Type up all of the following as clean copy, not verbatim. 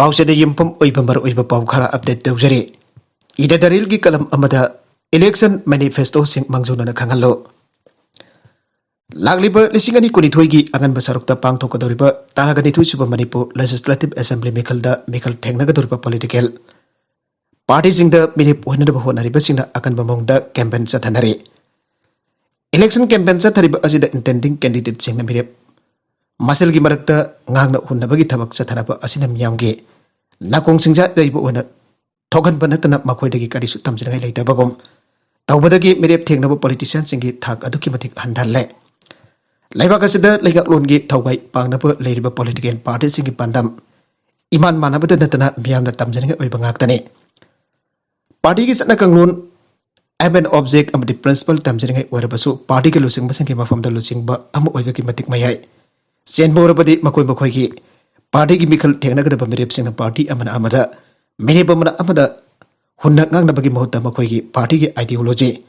पाउसेद यमफम ओइबमर ओइब पाउ खरा अपडेट तौजरे इदादरिल की कलम अमदा इलेक्शन मैनिफेस्टो सिंग मंगजुना खंगलो लागलिब लिसिंग अनि कुनिथोय की अंगन बसरुक्ता पांगथोकदोरिब तारागनिथुय सुब मणिपुर लेजिस्लेटिव असेंबली मिखलदा मिखल थेंगनगदोरिब पॉलिटिकल पार्टी सिंग द मिरिप होनदब होनरिब सिंग अकन बमोंगदा कैंपेन चथनरे इलेक्शन कैंपेन चथरिब अजिद इंटेंडिंग कैंडिडेट सिंग मिरिप मसल की मरक्ता ngang na hunnabagi thabak chathanaba asina miyamge nakong singja daibo ona thogan banatana makhoi kari su tamjingai leitabagom tawbadagi mirep thengnaba politician singi thak aduki matik handhalle laibak asida leigak longi thawgai pangnaba leiriba political party singi pandam iman manabada natana miyamna tamjingai oiba ngaktane party gi satna kanglon aim and object amadi principle tamjingai oirabasu party ke lusing basingi mafamda lusingba amu oiba ki matik mayai Senborabadi Makoi Makoiki, party Gimikal Technical Mirip Sing party Amana Amada, Minibamana Amada, Hunakang Nabagi Mota Makoiki, party ideology,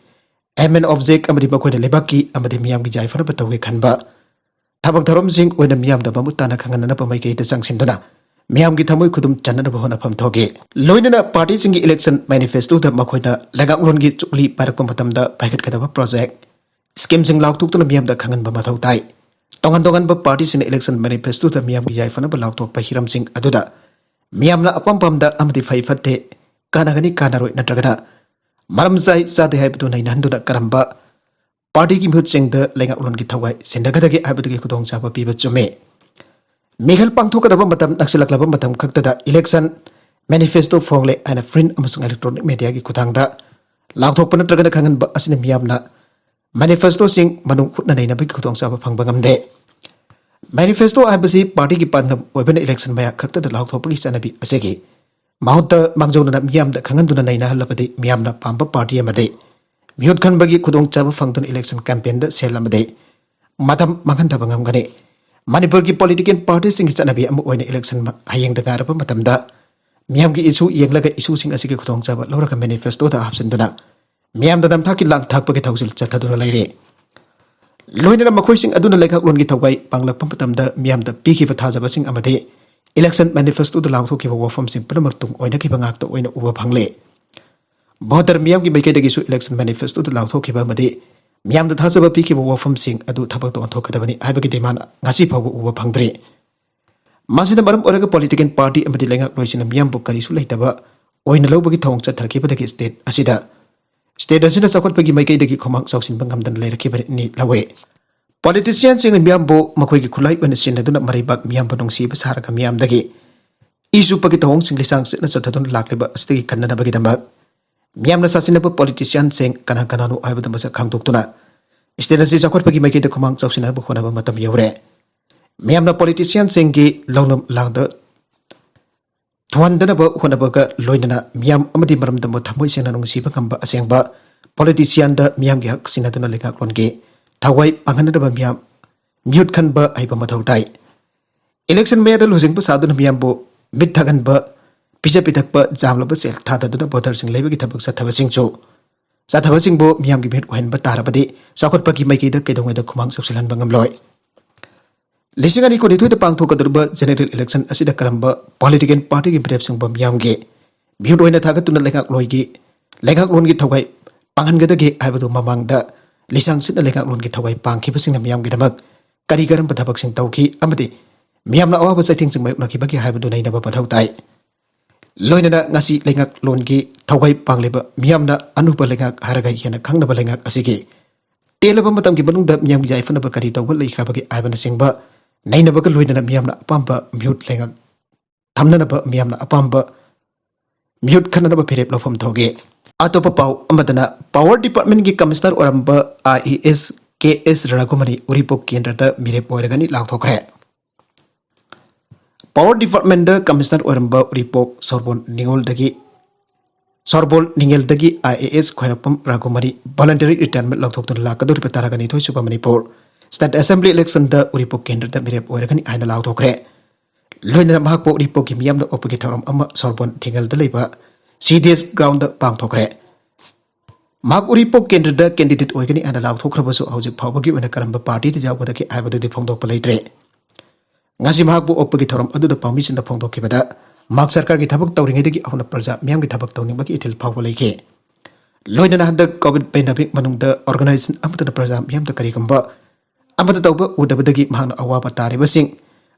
Amen object Amadi Makoi Lebaki, Amadi Miam Jai for Batawi Kanba, Tabak Tarom Sing when the Miam the Bamutana Kanganapa Maiki the Sangsinduna, Miam Gitamu Kudum Chanabahona Pamtoge, Loinana party sing election manifesto the Makoina, Lagarongi Chuli Parakomatamda, Packet Katava project, schemes in Lauk to the Miam the Kangan Bamatai. Tongan party sin election manifesto the Miam Jai Fanaba Lautok by Hiram Singh Aduda. Miamla upon Pamda Amdi Faifate, Kanagani Kanaro Natragana. Maram Zai Sadi Habduna Nanduna Karamba. Party Kimhut Sing the Lenga Longitawai, Sendagadagi Abadi Kudong Saba Piba Jume. Michael Pangtoka the Bambatam Naxilakabam Batam Kakta election manifesto Fongle and a friend Amasung electronic media Kutanga. Lautok Panatragana Kangan Asin Miamna. Manifesto sing manung khutna nei na bi khutong sa phangbangam de manifesto abasi party ki pangam open election maya khakta da lauk thopagi chanabi asegi mahutta mangjona na miyam da khanganduna nei na halapadi miyam na pamba party amade miyot khan bagi khudong chaba phangdun election campaign da selamade matam manghan da bangam gane manipur ki political party sing chanabi am oina election ma hayeng da garapa matam da miyam ki issue yenglaga issue sing asigi khudong chaba loraka manifesto da hapsinduna Miam the Damtaki Lang Takpaki Tausil Chataduna Lady. Loina Makoising Aduna Lake Longi Tawai, Bangla Pampatam, the Miam the Piki Vatazabasing Amade, election manifesto the Lautoki from Simpamatum, or Nakibangakto, or over Pangle. Bother Miam Gisu election manifesto the Lautoki Bamade, Miam the Tazaba Piki from Sing Adu Tabato and Tokadavani, Ibaki Deman, Nasipa over Pangre. Masinabaram Oraga political party and Medilanga Roisin Miam Bukarisu Lataba, or in the Lobaki Tongs at Tarkipataki state, Asida. State as in a support Pagi Makaki Komang South in Bangam than later keep it neat away. Politicians in Miambo, Makoki Kulai when the Sinna do not marry back Miamponong Si Basaraka Miam Dagi. Isu Pakitong singly sang at Saturn Lakaba, Stay Kanada Bagidamba. Miam assassinable politician saying Kanakanano Ibadamasa Kangtuna. State as is a Pagi Maki the Komang South in Abukonaba Matam Yore. Miamna politician saying gay Lonum Landa. Tuandanaba Huanabaga Loinana, Miam Amadi Maram the Motamoisian and Sibakamba Asengba, politician the Miam Gak Sinadana Leka Longe, Tawai Panganaba Miam, Mute Kanba Ibamatautai. Election made the losing Pasadun Miambo, Mid Taganba, Pijapitakba, Zamlaba Sel Tata Duna Boters in Levitabuk Satavasing Joe. Satavasing Bo, Miam Gibit when Batarabadi, Sakot Paki Maki the Kedong with the Kumangs of Silan Bangamloy. Listening and equally to the Pangtoka general election as the Karamba, political party in Prepsing Bamyamge. Budo in a target to the Legak Loigi, Legak Longi Tawai, Pangangade, Ibadu Mamanga, Lisang Sit the Legak Longi Tawai, Pang keeping the Miam Gidamak, Karikaram Patabaxing Tauki, Amadi, Miamna always I think my Nakibaki Habaduna Batautai. Loinana Nasi Legak Longi, Tawai Pangleba, Miamna, Anupa Legak Haragai and a Kangaba Legak Asiki. Elabamatam Gibun the Miam Jai Fanabakarita will like Habaki Ivan Singba. Nainabaka Luina Miamna Pampa, mute Lenga Tamnaba Miamna Apamba, mute Kanaba Pireplo from Toge. Atopa Pau Amadana, Power Department Gi Commissioner Oramba IES KS Ragomani Uripo Kendra Mire Poregani Lautokre. Power Department the Commissioner Oramba Uripo Sorbon Ningol Dagi Sorbol Ningel Dagi IAS Querapum Ragomani Voluntary Retirement Lautok Lakadu Pataragani to Supermanipur. State Assembly election the Uripo Kendra the Mirep Oregon and allowed to create. Luna Mahpo Ripo Kimiam the Opagitarum Amma Sorbon Tingle the Labor, CDS ground the Pang to create. Mark Uripo Kendra the candidate Oregon and allowed to Krabaso Housing Power given a Karamba party to Jawada Ibadu the Pondo Palatre. Nazi Mahpo Opagitarum under the permission the Pondo Kibada, mak sarkar ki thabak tawringai gi ahuna praja miyam gi thabak tawning baki itil phawba leike loina handak covid pandemic manungda organization amata praja miyam ta kari gamba amata tawba udabadagi mahana awaba tare basing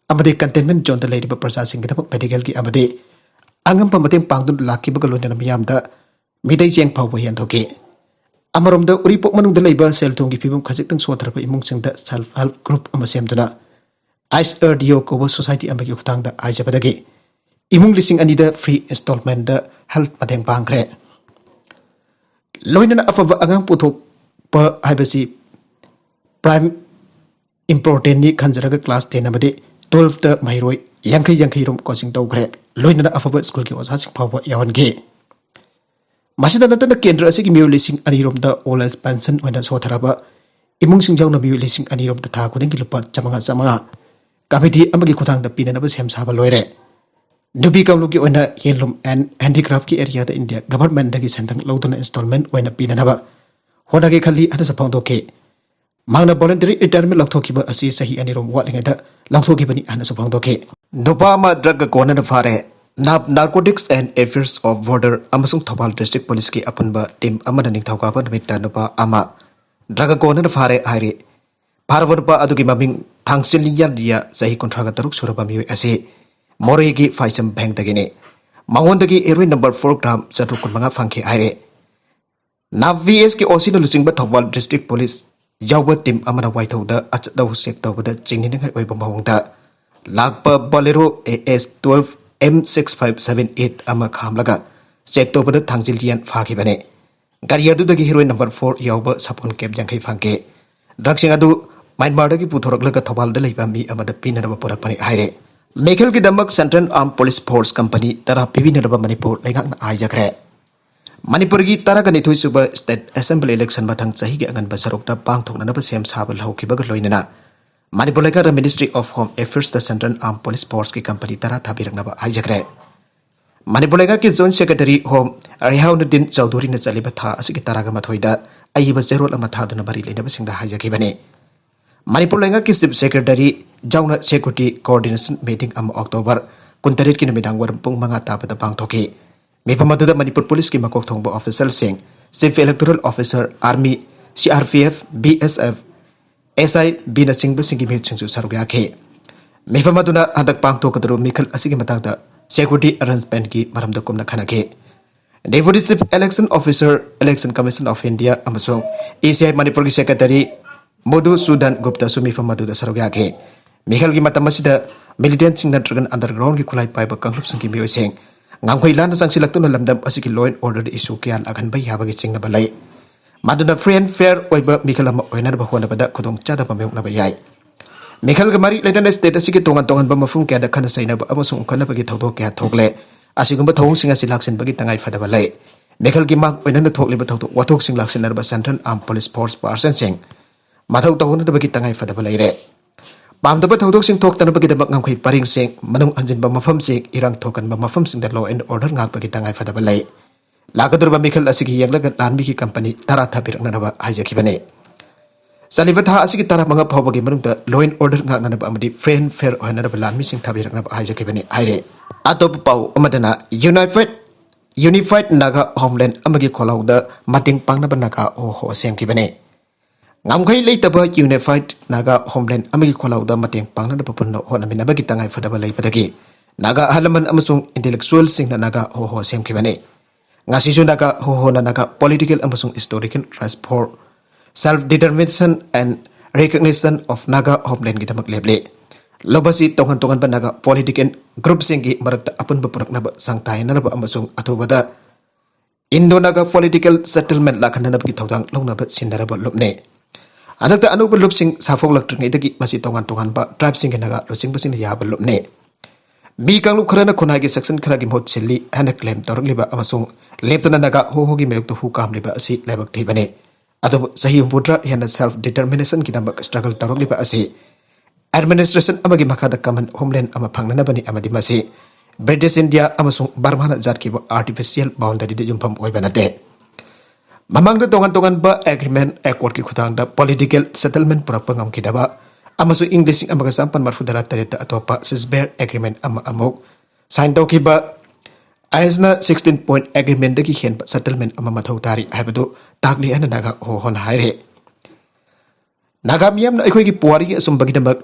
amade containment zone da leiriba praja sing gi thabak medical gi amade angam pamateng pangdun laki baga loina miyam da midai jeng phawba yan thoke amarom da uri pok manung da leiba sel thong gi phibum khajik tang sothar ba imung sing da self help group ama semduna ISRDO ko society amagi khutang da aijabadagi imung lising anida free installment da health mateng pangkre loina afaba angang puthok pa haibasi prime important ni khanjaraga class 10 amade 12 da mairoi yankai rom coaching tawgre loina afaba school ki osa sing phawa yawange masida natana kendra asigi miu lising ani rom da all expansion oina sotharaba imung sing jawna miu lising ani rom da tha kuding ki lupa chamanga committee amagi khutang da pinanaba sem saba loire Nubi kamluki oina Yollam and handicraft ki area da India government dagi sentang lauduna installment oina pinanaba honagi khali ana sapang doke mangna voluntary retirement lakthokiba asi sahi anirom watlinga da lakthokibani ana sapang doke nupa ma drug kona na fare narcotics and affairs of border amasung Thopal district police ki apunba team amana ningthauka pa namitta nupa ama drug kona na fare haire parwanpa adugi maming thangsiliyar dia sahi kontraga taruk suraba mi ase Moregi Faisam Bank Dagini. Mangondagi heroin number 4 gram Satukun Manga Funky Ire. Nav VS ki Osino losing but Thopal District Police. Yawa Tim Amana White Hoda at the sector with the Chinging Webamahonda. Lagpa Bolero AS 12 M6578 Amakhamlaga. Sector with the Tangzilian Fakibane. Gariadu the heroin number 4 Yawa Sapon Cap Yankee Funky. Draxingadu, Mind Mardaki Putoraka Thopal de Libami Amada Pinaba Porapani Ire. Mekel ki damak Central Armed Police Force Company tara pibinaba Manipur lengak na aijakre. Manipur gi tara ganitui suba State Assembly election batang sahi gi angan basarokta pangthok na sem sabal haukiba loinana. Manipur leka Ministry of Home Affairs the Central Armed Police Force ki company tara thabirak na ba aijakre. Manipur leka ki Zone Secretary Home Arihaunuddin Chowdhury na chaliba tha asigi tara ga mathoida ayiba zerol ama tha duna bari leinaba singda haijakibane. Manipur lenga ki Chief Secretary Jauna Security Coordination Meeting October kuntarit ki numidang waram pung mga tapada pangthoki. May pamaduda Manipur Police ki makok thongbo official sing Chief Electoral Officer Army CRPF BSF SI Binasing Basingi Mutsu Sarugake. May pamaduna handak pangthokadru Mikal asigi matangda security arrangement ki maramda kumna khanake. Deputy Chief Election Officer Election Commission of India amasung ECI Manipur ki Secretary Modu Sudan Gupta Sumi Famadu da Sarugake. Mikal gi matamasida militant sing natragan underground ki kulai pai ba kanglup sing ki mi sing. Ngangkhoi lan sang silak tun lamdam asiki law and order issue kian akan bai haba gi sing na balai. Maduna free and fair oiba Mikal ama oinar ba hona bada khudong chada pa meuk na bayai. Mikal ga mari ledan state asiki tongan ba mafung kya da khana saina ba amasung khana ba gi thawdo kya thokle. Asigumba thong singa silak sin ba gi tangai fada balai. Mikal gi mak oinan thokle ba thawdo wathok sing lak sin ba Central Armed Police Force person sing. Mathau tawuna da bagi tangai fada balai re. Pamdaba thawdok sing thok tanaba gidabak ngangkhoi paring sing manung anjin ba mafam sing irang thokan ba mafam sing da law and order ngak bagi tangai fada balai. Lagadur ba Mikal asigi yanglaga lanbi ki company tara thabir na ba hajakibane. Saliba tha asigi tara manga phawbagi manungda law and order ngak na ba amadi friend fair ohana ba lanbi sing thabir na ba hajakibane aire. Atop pau amadana Unified Naga Homeland amagi kholauda mating pangna ba naga ho semkibane. Ngamkhai leitaba Unified Naga Homeland amagi kholauda mateng pangna da papunno hona minaba gi tangai fadaba leipadagi Naga halaman amasung intellectual sing na Naga ho semkibane. Ngasisu Naga ho na Naga political amasung historical rights for self-determination and recognition of Naga Homeland gi tamak leble. Lobasi tongan ba Naga political group singi marakta apun ba purakna ba sangtai na ba amasung atubada Indo-Naga political settlement lakhan na ba gi thawdang longna ba sindara ba lopne. Adakta anupa lupsing safong laktrang itagi masih tongan ba tribe sing naga losing basing ya ba lopne. Mi kang lup kharana khunagi section kharagi mot chili hana claim torok liba amasung leptana naga hogi mayuk to hukam liba asi lebak thibane. Ado sahi umpudra yana self determination kitambak struggle torok liba asi administration amagi makada common homeland ama phangnana bani amadi masi British India amasung Burma jat ki artificial boundary de yumpam oibanate. Mamangda tongan ba agreement accord ki khutang da political settlement purapangam kidaba amasu English amaga sampan marfudara tareta atopa sisbear agreement ama amok sign तौखिबा आइसना 16 point agreement दगी हेनबा settlement अमा मथौ तारी हाइबदु तागली अना नागा हो होन हाइरे नागा मियाम ना अखोई की पुवारी की असुंबगी दमक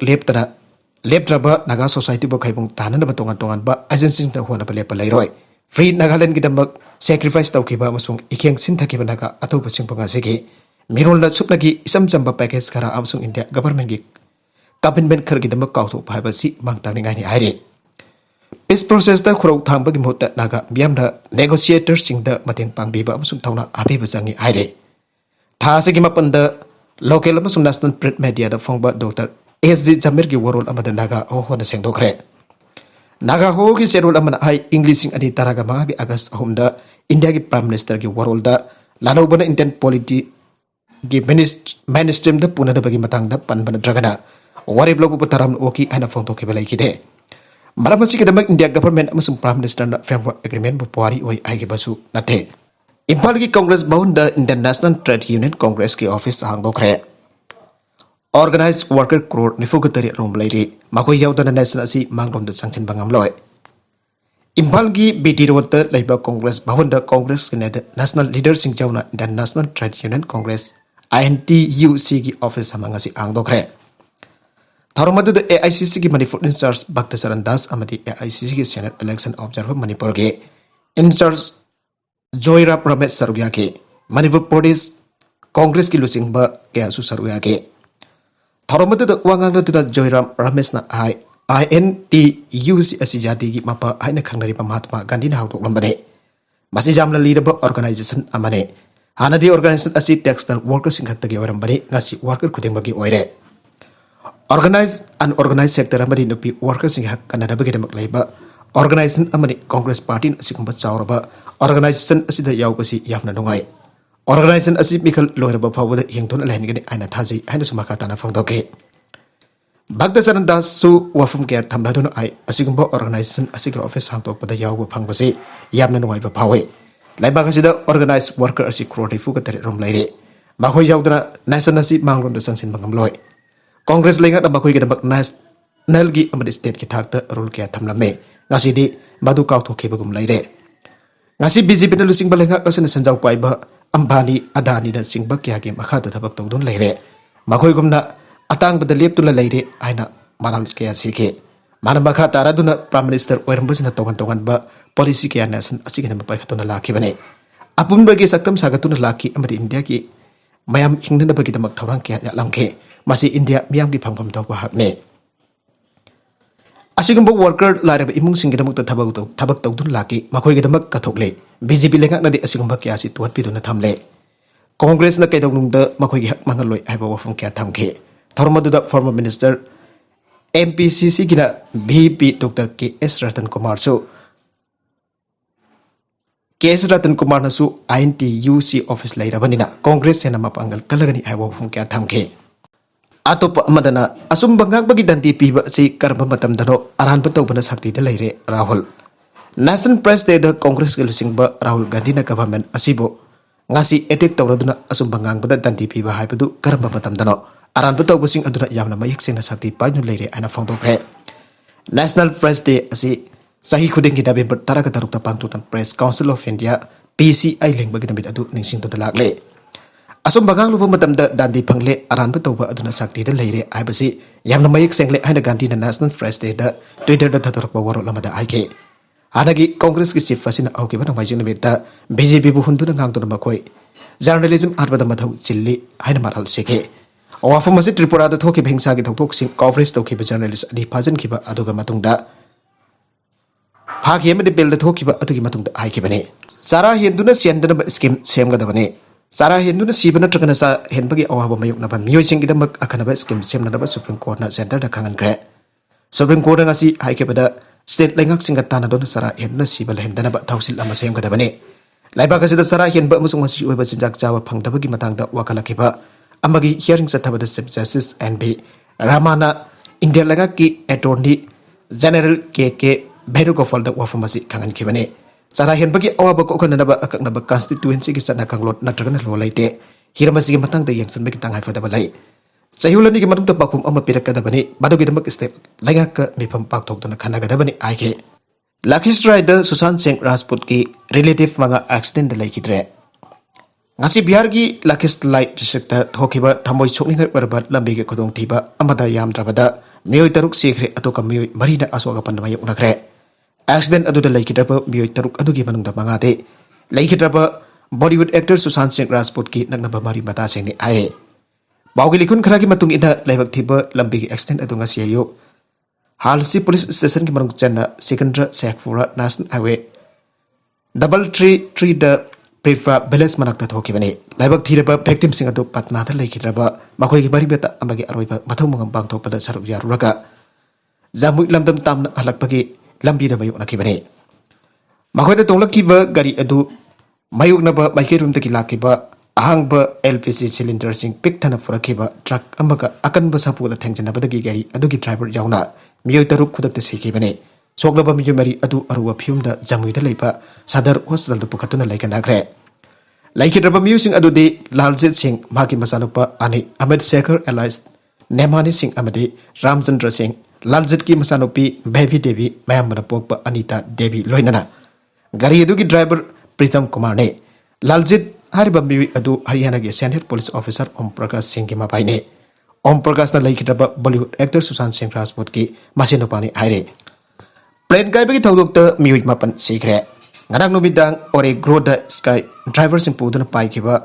लेप्ट्रबा नागा सोसाइटी बो खैबुंग ताननबा तोंगान तोंगान बा एजेंसिंग ता होना लेप लैरोय फ्री नागालैंड की दमक सैक्रिफाइस तौखिबा अमसुंग इखेंग सिन थकिबा नागा अथौबा सिंपंगा सेगी मिरोलना सुपनगी इसम चंबा पैकेज खरा अमसुंग इंडिया गवर्नमेंट की कमिटमेंट खर की दमक काउथो फाइबसी मांगतांगनिगानी हाइरे Peace process da khurau thangba gi mota naga miamna negotiators sing da mateng pangbiba amsung thawna abiba jangi aire tha se gi mapan da local amsung national print media da phongba Dr. SG Jamir gi warol amada naga ho hona sengdokre naga ho gi serol amana hai English sing ani taraga manga gi August ahumda India gi prime minister gi warol da lanobana intent polity gi mainstream da punada bagi matang da panbana dragana wari blog bu taram oki ana phongto ke belai kide Maramasi kedamak India government amasung Prime Minister na framework agreement bu puari oi aige basu nate. Impal ki Congress bahun da International Trade Union Congress ki office hang dokre. Organized worker crore nifugutari rom lairi makoi yaudana national asi mangrom da sangchin bangam loy. Impal ki BT road da laiba Congress bahun da Congress ki national leaders sing jauna International Trade Union Congress INTUC ki office hamangasi hang dokre. Tharumadu the AICC ki Manipur in charge Bhakta Sarandas amadi AICC ki Senate election observer Manipur ke in charge Joyrap Ramesh Sarugya ke Manipur Pradesh Congress ki lusing ba ke asu Sarugya ke Tharumadu the wangang the Joyrap Ramesh na INTUC asijati ki mapa aina khangnari pa Mahatma Gandhi na hawtok lambade masi jamna leader ba organization amane hanadi organization asi textile workers singhatta ge warambare ngasi worker khuding bagi oire Organized and organized sector amadi nupi workers sing hak kanada bagi demak laiba organization amadi Congress party asikumba chawraba organization asida yawbasi yamna nungai organization asi mikal loiraba phawda hington alhenigani aina thaji aina sumaka tana phangdoke Bhakta Sarandas su wafum ke thamladuna ai asikumba organization asiga office hangtok pada yawba phangbasi yamna nungai ba phawe laiba asida organized worker asi crore fu ka tere rom laire makhoi yawdana national asi mangrom da sangsin bangam loi Congress lengat na bakoi gidamak national gi amadi state ki thakta rule kya thamlame ngasi di madu kaw thoke bagum laire ngasi BJP na lusing balenga asana sanjaw paiba Ambani Adani da singba kya gi makha ta thabak tawdun laire makoi gumna atang bada leptuna laire aina maral kya sike mana makha taraduna prime minister oirambasina tongan ba policy kya nation asigina mapai khatuna lakhi bane apun bagi saktam sagatuna lakhi amadi India ki mayam hingnana bagi damak thawrang kya lamke masi India miyam ki phangpham tawba hakne asigumba worker lareba imung singidamuk ta thabak tawdun laki makoi gidamak kathokle BJP lengak nadi asigumba kya si tuat piduna thamle Congress na kaidawlung da makoi gi hak mangaloi aiba wafum kya thamke tharmadu da former minister MPCC gina VP Dr. KS Ratan Kumar na su INTUC office lairabanina Congress sena mapangal kalagani aiba wafum kya thamke Atop amadana asum bangang bagi danti piba si karma matam dano aran patau bana sakti de laire Rahul National Press Day da Congress ke lusing ba Rahul Gandhi na government asibo ngasi etik tawraduna asum bangang bada danti piba haibadu karma matam dano aran patau busing aduna yamna mayik sing na sakti painu laire ana phangdokre National Press Day asi sahi khuding ki November 13 ta pangtutan Press Council of India PCI leng bagi namit adu ningsing to dalakle Asum bangang lupa matam da dandi pangle aran patawba aduna sakti da laire aibasi yamna mayik sengle aina Gandhi na National Press Day da Twitter da thatorokba warol lamada aike hanagi Congress ki chief fasina auke bana majing namita BJP bu hunduna ngangtuna makoi journalism arbada mathau chilli aina maral seke awafum masi Tripura da thoki bhengsa ki thoktok sing coverage tawki ba journalist adi phajan kiba aduga matungda phagi amade bel da thoki ba adugi matungda aike bane sara hinduna siandana scheme semga da bane Sara Hinduna Sibana Trakanasa Henbagi Awaba Mayuknaba Muying Idamak Akanaba scheme Semnaba Supreme Court na Center da Kangan Gre. Supreme Court ngasi Haikebada State Langak Singatana Don Sara Hinduna Sibal Hendanaba Tausil Amasem Gadabane. Laibakasi the Sara Henba Musumasi Uba Sinjak Java Pangtabagi Matanga Wakalakiba Amagi hearing Satabada Chief Justice NB Ramana India Lagaki Attorney General KK Bedugofal da Wafamasi Kangan Kibane. Sara henbagi awaba ko kanaba akaknaba constituency ki sana kanglot natragana lo laite hiramasi ki matang da yang sanbe ki tangai fada balai sayulani ki matung ta pakum ama pirak kada bani badogi damak step laga ka mipam pak tok dona khana gada bani aike Lakhisrai Susan Singh Rajput ki relative mga accident laikidre. Ngasi Bihar ki Lakhislai district thokiba thamoi chokningai warba lambi ke khudong thiba amada yamdrabada mioi taruk sikre atoka mioi marina asoga panmai unakre. Accident aduda laikidraba mioi taruk adugi manungda mangade. Laikidraba Bollywood actor Susan Singh Rajput ki nagnaba mari mata singni aire. Bawgi likun kharagi matung ina laibak thiba lambi ki accident adu ngasi ayo. Halsi police station ki manung channa Sikandra Sheikhpura National Highway Double Tree the Prefa Beles manakta thoki bane laibak thiraba victim sing adu patna tha laikidraba makoi ki maribeta amagi aroiba mathau mungam bang thokpada saruk yaruraga jamui lamdam tamna halakpagi lambi da mayu nakhi bane makoi da tonglakkiba gari adu mayuknaba maikerum taki lakiba ahangba LPG cylinder sing pik thana purakiba truck amaga akanba sapu da thengjanabadagi gari adugi driver yauna mioi taruk khudakta siki bane soglaba miyo mari adu aruwa phiumda jamuida leipa sadar hospital du pukatuna laikanagre laikidraba miyo sing adu de Laljit Singh maki masanupa ani Ahmed Shekhar Elias Nemani Singh amade Ramchandra Singh Laljit ki masanupi Baby Devi mayamna pokpa Anita Devi loinana gari adu ki driver Pritam Kumar ne Laljit hariba miyo adu Haryana ge senior police officer Om Prakash Singh ki mapai ne Om Prakash na laikidraba Bollywood actor Sushant Singh Rajput ki masinupani aire Plane kai bagi thaudok ta miui mapan sikre ngarang numidang ore grow the sky driver sing puduna pai kiba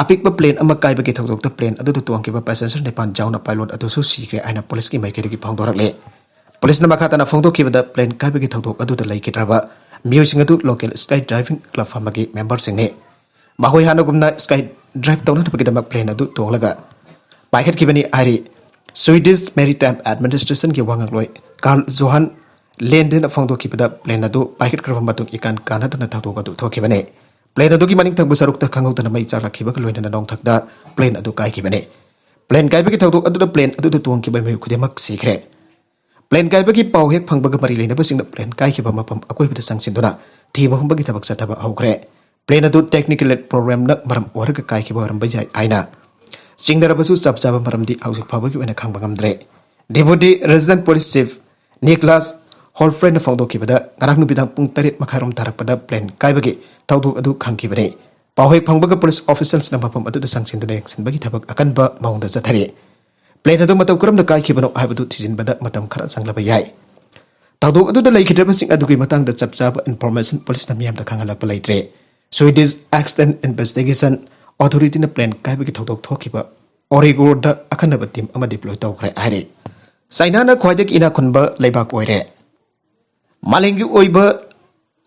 apik ba plane ama kai bagi thaudok ta plane adu tuang kiba passenger nepan jauna pilot adu su sikre aina police ki mai ki phangdorak le police na makata na phangdok kiba da plane kai bagi thaudok adu da lai kitraba miui sing adu local sky driving club famagi member sing ne mahoi hanugumna sky drive tawna bagi da plane adu tonglaga paikhat kibani ari Swedish Maritime Administration ki wangang loi Carl Johan Lenden Fondo Kipada Plane adu paket Kravatuk ikan kanadana tatu thokibane. Plane adu ki maning tang busarukta kangauta na mai charla kiba loina na nong thakda plane adu kai kibane. Plane kai bagi thautuk adu da plane adu tuang kiba mai kudemak sikre. Plane kai bagi pau hek phangbaga mari leina basing da plane kai kiba mapam akoi bida sangsinduna thiba humbagi thabak sataba aukre. Plane adu technical program na maram oraga kai kiba maram bajai aina. Singdara basu chapchaba maram di ausik phawagi wena khangbangam Deputy Resident Police Chief Nicholas Whole friend of Fondo Kibada, Garang Bidang Puntarit Makarum Tarapada plane, Kaibagi, Taudu Adu Kankibane. Paway Pangbaga police officers Namapam Adu Sanction the next and Bagitabak Akanba Mount Zatari. Plane Adu Matakuram the Kai Kibano Abadu Tizin Bada Matam Karat Sanglabayai. Taudu Adu the Lake Depressing Aduki Matang the Chapchab information police Namiam the Kangala Palatre. So it is accident investigation authority in the plane Kaibagi Taudu Tokiba. Origo the Akanaba team Ama deploy Tokre Ari. Sainana Quadik ina Kunba Labak Oire. Malengi oiba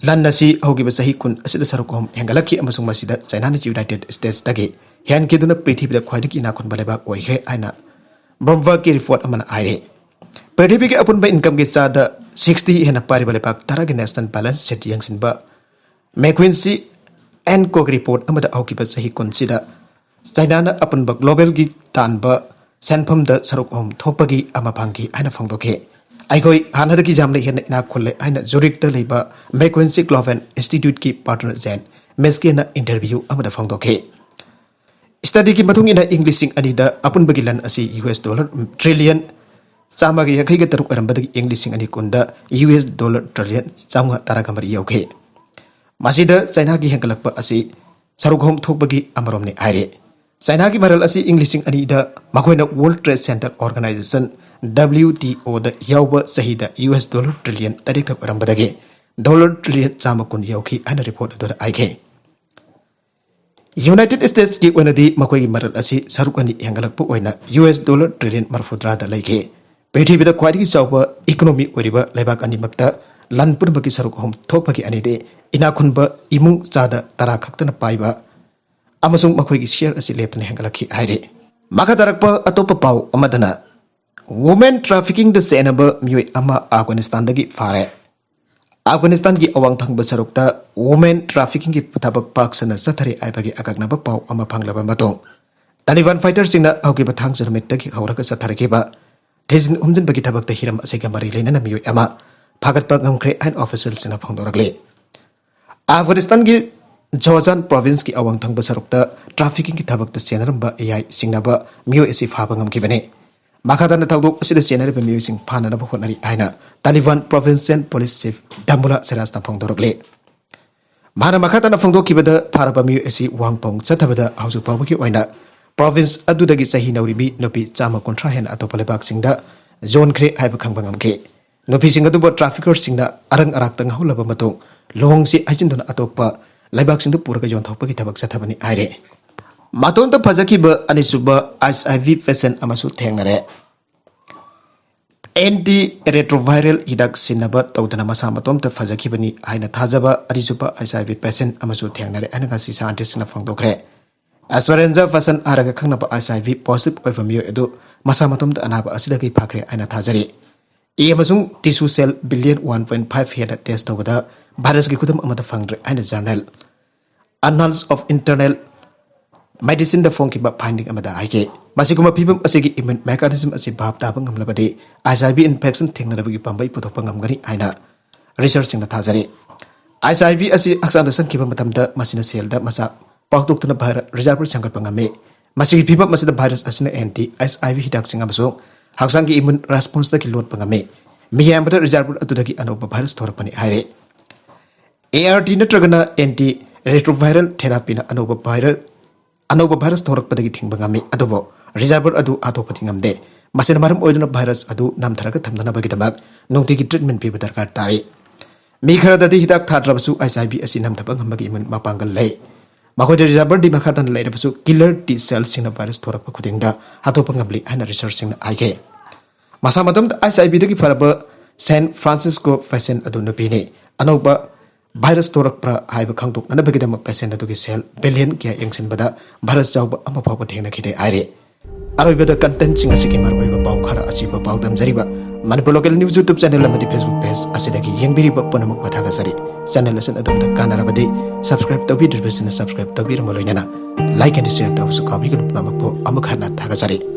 Landasi Hogiba Sahikun Asida Sarukom Hengalaki Amasung Masida China United States Dagi Hen Kiduna Pretty the Quadik inakun Baleba Oire Aina Bomba ki report amana aire Pretty upon by income gets the 60 and a paribalebak Taragi National Balance set young sinba McQuincy and Cook report amada Hogiba Sahi consider China upon global git tanba Sanpum the Sarukom Topagi Amapangi and a Fondoke Aikoi Hanadaki Jamle Hena Kule and Zurich the Labor McQuincy Gloven Institute ki partner Zen Meskina interview Amada Fondoke. Study ki matung ina Englishing anida upon bagilan asi US dollar trillion Samagi Yakiga Taruk Arambadi Englishing anikunda US dollar trillion Sanga Taragamari Yoke. Masida Sainagi Hankalakpa asi Sarukhom Topagi Amaromne Aire. Sainagi Maral asi Englishing anida Makwena World Trade Center Organization WTO the Yauba Sahida US dollar trillion Tarika Rambadage dollar trillion Samakun Yoki and a report to the IK. United States ki wenadi Makoi Maral Asi Sarukani Yangalakpu Wena US dollar trillion Marfudra the Lake. Petty with a quite sober economy wherever Lebak Animakta, Lanpurmaki Sarukhom, Topaki Anide, Inakunba, Imung Zada, Tarakaktan Paiba, Amazon Makoi share as he left in Hangalaki Ide. Makatarakpa Atopa Pau Amadana. Women trafficking the chennaba mioi ama Afghanistan dagi fare. Afghanistan gi awang thang basarukta women trafficking gi putabak pak sana sathari aibagi akagnaba pau ama phanglaba matong. Taliban fighters singna augi bathang jurmit dagi hauraga sathari gi ba. Thizin umjin bagi tabak ta hiram asega mari leina mioi ama phagat pak ngamkre and officials sina phangdoragle. Afghanistan gi Jawazan province ki awang thang basarukta trafficking gi tabak ta senaramba ai singnaba mioi esi phaba ngamkibane. Makhatana Tagdok Sida General Musing Pana Honari Aina, Taliban Provincial Police Chief Damula Serasta Pongdorgle. Mana Makhatana Fondo Kibada Parabamu Esi Wangpong Satabada House of Pabaki Waina, Province Adudagi Sahi Nouribi Nupi Chama Contrahen Atopalebak Singda, Zone Cre Ibakangamke. Nupi Singatuba traffickers Singda, Arang-arakta ngaohllaga Matung, Luhongsi haijinduna Atopa, Laibak Singdu puraga Tabaki Tabak Satabani Aire. Matonta Pazakiba Anisuba HIV patient Amasu Tengare. Anti-retroviral hidak chennaba tawdana masa matomta Fazakibani Aina Thazaba Arisuba HIV patient Amasu Tengare Anagasi scientist na Fongdokre. Asparenza Fasan Araga Kanaba HIV positive of a edu masa matomta Anaba Asidaki Pakre Aina Thazari. Emasung tissue cell billion 1.5 head test over the virus Gikutum Amata Fangre and journal. Annals of Internal Medicine the Funky but finding Amada Ike. Masikuma people Asigi immune mechanism as a bab tabangam labade, HIV infection technology Pambai Putopangam Aina. Researching the Tazari. HIV as the Axanderson Kibatamda Masina Sel that Masa Paktuk to the Bhara Reservoir Sankapangame. Masiki people must the virus as an anti HIV hidaxing Amazo. Haksangi immune response the Kilot Pangame. Miyamata reservoir to the Anoba virus Torpani Hire. ART Natragana anti retroviral therapy Anoba virus Torak Padagiting Bangami Adobo. Reservoir Adu Atopatingam de. Masinamaram Oidana virus Adu Namtaraga Tamdana Bagitamak. No tiki treatment people that are tari. Mika the Hidak Tatrabasu ICB as in Namtabangam Mapangal lay. Mako reservoir di Makatan later pursue killer T cells in a virus Torapakutinga, Hatopangamli and a researching IK. Masamatum the ICB the Faraba San Francisco Fasen Adunapini, Anoba virus Torakra Hive Kantuk and a Bagadam Pasena to cell, billion Kia Yangsin Bada, virus job Amapapatina Kide Ire. Arabic the contenting a Sikimar by Baukara Asiba Baudam Zariba. Manipulacal News YouTube channel and the Facebook page Asidaki Yangbiri Ponamuk Patagasari. Channel lesson Adam the Kanarabadi. Subscribe to video business, subscribe to Birmolina. Like and share to Sukabi Namapo Amukhana Tagasari.